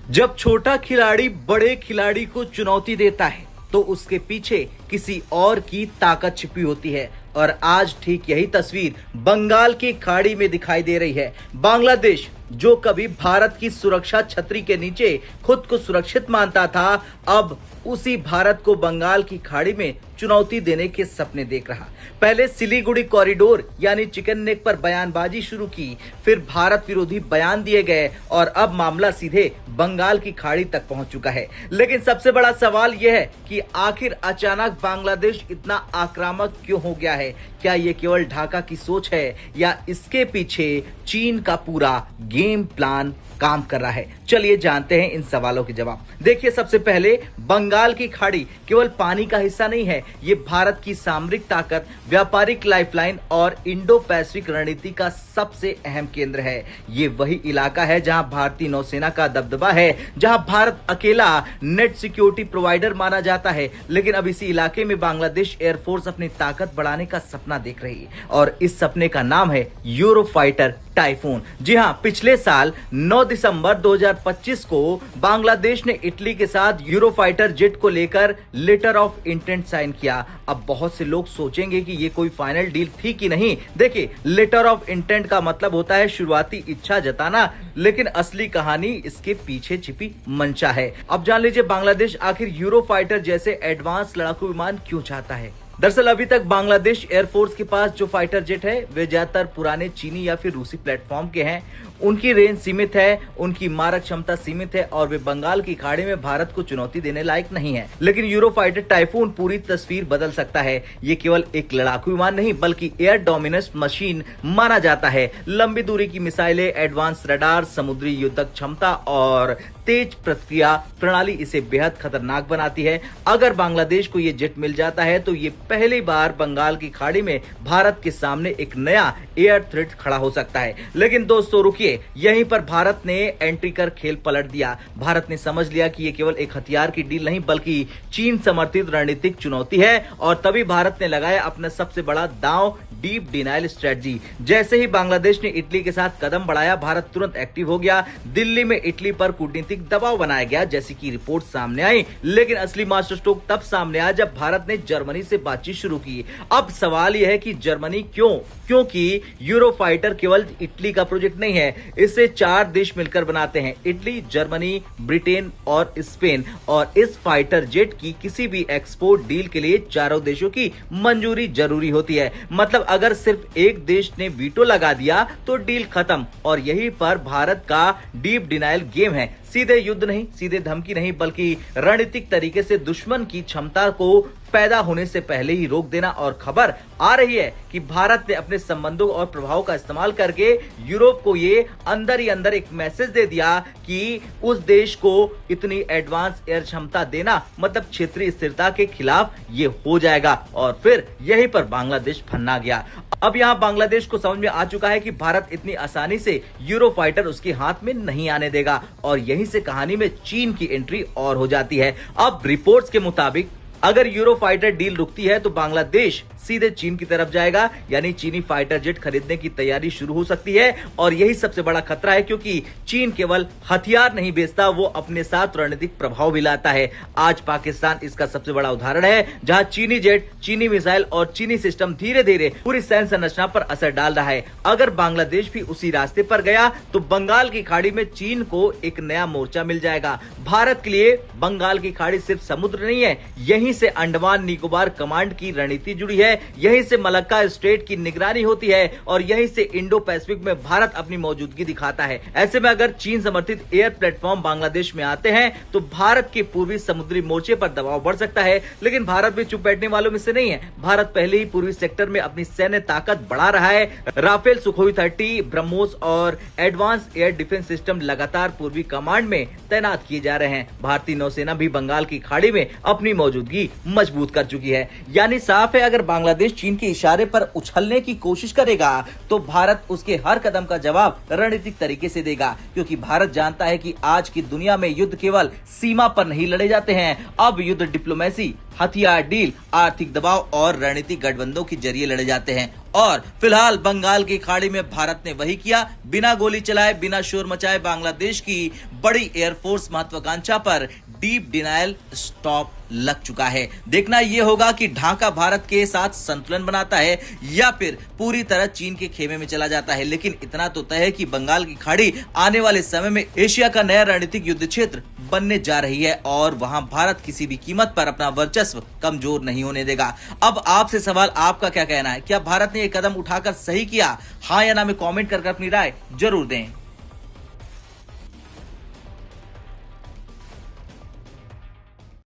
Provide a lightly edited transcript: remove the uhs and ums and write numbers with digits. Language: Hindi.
जब छोटा खिलाड़ी बड़े खिलाड़ी को चुनौती देता है तो उसके पीछे किसी और की ताकत छिपी होती है और आज ठीक यही तस्वीर बंगाल की खाड़ी में दिखाई दे रही है। बांग्लादेश जो कभी भारत की सुरक्षा छतरी के नीचे खुद को सुरक्षित मानता था, अब उसी भारत को बंगाल की खाड़ी में चुनौती देने के सपने देख रहा। पहले सिलीगुड़ी कॉरिडोर यानी चिकन नेक पर बयानबाजी शुरू की, फिर भारत विरोधी बयान दिए गए और अब मामला सीधे बंगाल की खाड़ी तक पहुंच चुका है। लेकिन सबसे बड़ा सवाल यह है कि आखिर अचानक बांग्लादेश इतना आक्रामक क्यों हो गया है? क्या ये केवल ढाका की सोच है या इसके पीछे चीन का पूरा गेम प्लान काम कर रहा है? चलिए जानते हैं इन सवालों के जवाब। देखिए, सबसे पहले बंगाल की खाड़ी केवल पानी का हिस्सा नहीं है, ये भारत की सामरिक ताकत, व्यापारिक लाइफलाइन और इंडो पैसिफिक रणनीति का सबसे अहम केंद्र है। ये वही इलाका है जहां भारतीय नौसेना का दबदबा है, जहां भारत अकेला नेट सिक्योरिटी प्रोवाइडर माना जाता है। लेकिन अब इसी इलाके में बांग्लादेश एयरफोर्स अपनी ताकत बढ़ाने का सपना देख रही है और इस सपने का नाम है यूरोफाइटर टाइफून। जी हां, पिछले साल 9 दिसंबर 2025 को बांग्लादेश ने इटली के साथ यूरोफाइटर जेट को लेकर लेटर ऑफ इंटेंट साइन किया। अब बहुत से लोग सोचेंगे कि ये कोई फाइनल डील थी कि नहीं। देखिए, लेटर ऑफ इंटेंट का मतलब होता है शुरुआती इच्छा जताना, लेकिन असली कहानी इसके पीछे छिपी मंशा है। अब जान लीजिए बांग्लादेश आखिर यूरोफाइटर जैसे एडवांस लड़ाकू विमान क्यों चाहता है। दरअसल अभी तक बांग्लादेश एयरफोर्स के पास जो फाइटर जेट है वे ज्यादातर पुराने चीनी या फिर रूसी प्लेटफॉर्म के हैं। उनकी रेंज सीमित है, उनकी मारक क्षमता सीमित है और वे बंगाल की खाड़ी में भारत को चुनौती देने लायक नहीं है। लेकिन यूरोफाइटर टाइफून पूरी तस्वीर बदल सकता है। ये केवल एक लड़ाकू विमान नहीं बल्कि एयर डोमिनेंस मशीन माना जाता है। लंबी दूरी की मिसाइलें, एडवांस रडार, समुद्री युद्धक क्षमता और तेज प्रतिक्रिया प्रणाली इसे बेहद खतरनाक बनाती है। अगर बांग्लादेश को ये जेट मिल जाता है तो ये पहली बार बंगाल की खाड़ी में भारत के सामने एक नया एयर थ्रेट खड़ा हो सकता है। लेकिन दोस्तों रुकिए, यहीं पर भारत ने एंट्री कर खेल पलट दिया। भारत ने समझ लिया कि ये केवल एक हथियार की डील नहीं बल्कि चीन समर्थित रणनीतिक चुनौती है और तभी भारत ने लगाया अपना सबसे बड़ा दांव, डीप डिनाइल स्ट्रेटजी। जैसे ही बांग्लादेश ने इटली के साथ कदम बढ़ाया, भारत तुरंत एक्टिव हो गया। दिल्ली में इटली पर कूटनीतिक दबाव बनाया गया जैसी की रिपोर्ट सामने आई। लेकिन असली मास्टर स्ट्रोक तब सामने आया जब भारत ने जर्मनी से बातचीत शुरू की। अब सवाल यह है कि जर्मनी क्यों? क्योंकि यूरोफाइटर केवल इटली का प्रोजेक्ट नहीं है, इसे 4 देश मिलकर बनाते हैं, इटली, जर्मनी, ब्रिटेन और स्पेन। और इस फाइटर जेट की किसी भी एक्सपोर्ट डील के लिए चारों देशों की मंजूरी जरूरी होती है। मतलब अगर सिर्फ एक देश ने वीटो लगा दिया तो डील खत्म। और यही पर भारत का डीप डिनाइल गेम है। सीधे युद्ध नहीं, सीधे धमकी नहीं, बल्कि रणनीतिक तरीके से दुश्मन की क्षमता को पैदा होने से पहले ही रोक देना। और खबर आ रही है कि भारत ने अपने संबंधों और प्रभाव का इस्तेमाल करके यूरोप को ये अंदर ही अंदर एक मैसेज दे दिया कि उस देश को इतनी एडवांस एयर क्षमता देना मतलब क्षेत्रीय स्थिरता के खिलाफ ये हो जाएगा। और फिर यहीं पर बांग्लादेश फन्ना गया। अब यहाँ बांग्लादेश को समझ में आ चुका है कि भारत इतनी आसानी से यूरोफाइटर उसके हाथ में नहीं आने देगा और यहीं से कहानी में चीन की एंट्री और हो जाती है। अब रिपोर्ट्स के मुताबिक अगर यूरोफाइटर डील रुकती है तो बांग्लादेश सीधे चीन की तरफ जाएगा, यानी चीनी फाइटर जेट खरीदने की तैयारी शुरू हो सकती है। और यही सबसे बड़ा खतरा है क्योंकि चीन केवल हथियार नहीं बेचता, वो अपने साथ रणनीतिक प्रभाव भी लाता है। आज पाकिस्तान इसका सबसे बड़ा उदाहरण है, जहां चीनी जेट, चीनी मिसाइल और चीनी सिस्टम धीरे धीरे पूरी सैन्य संरचना पर असर डाल रहा है। अगर बांग्लादेश भी उसी रास्ते पर गया तो बंगाल की खाड़ी में चीन को एक नया मोर्चा मिल जाएगा। भारत के लिए बंगाल की खाड़ी सिर्फ समुद्र नहीं है, यहीं से अंडमान निकोबार कमांड की रणनीति जुड़ी है, यहीं से मलक्का स्टेट की निगरानी होती है और यहीं से इंडो पैसिफिक में भारत अपनी मौजूदगी दिखाता है। ऐसे में अगर चीन समर्थित एयर प्लेटफॉर्म बांग्लादेश में आते हैं तो भारत के पूर्वी समुद्री मोर्चे पर दबाव बढ़ सकता है। लेकिन भारत भी चुप बैठने वालों में से नहीं है। भारत पहले ही पूर्वी सेक्टर में अपनी सैन्य ताकत बढ़ा रहा है। राफेल, सुखोई 30, ब्रह्मोस और एडवांस एयर डिफेंस सिस्टम लगातार पूर्वी कमांड में तैनात किए जा रहे हैं। भारतीय नौसेना भी बंगाल की खाड़ी में अपनी मौजूदगी स्थिति मजबूत कर चुकी है। यानी साफ है, अगर बांग्लादेश चीन के इशारे पर उछलने की कोशिश करेगा तो भारत उसके हर कदम का जवाब रणनीतिक तरीके से देगा, क्योंकि भारत जानता है कि आज की दुनिया में युद्ध केवल सीमा पर नहीं लड़े जाते हैं। अब युद्ध डिप्लोमेसी, हथियार डील, आर्थिक दबाव और रणनीतिक गठबंधनों के जरिए लड़े जाते हैं। और फिलहाल बंगाल की खाड़ी में भारत ने वही किया। बिना गोली चलाए, बिना शोर मचाए बांग्लादेश की बड़ी एयरफोर्स महत्वाकांक्षा पर डीप डिनायल स्टॉप लग चुका है। देखना यह होगा कि ढाका भारत के साथ संतुलन बनाता है या फिर पूरी तरह चीन के खेमे में चला जाता है। लेकिन इतना तो तय है कि बंगाल की खाड़ी आने वाले समय में एशिया का नया रणनीतिक युद्ध क्षेत्र बनने जा रही है और वहां भारत किसी भी कीमत पर अपना वर्चस्व कमजोर नहीं होने देगा। अब आपसे सवाल, आपका क्या कहना है? क्या भारत ने यह कदम उठाकर सही किया? हाँ या ना में कमेंट करके अपनी राय जरूर दें।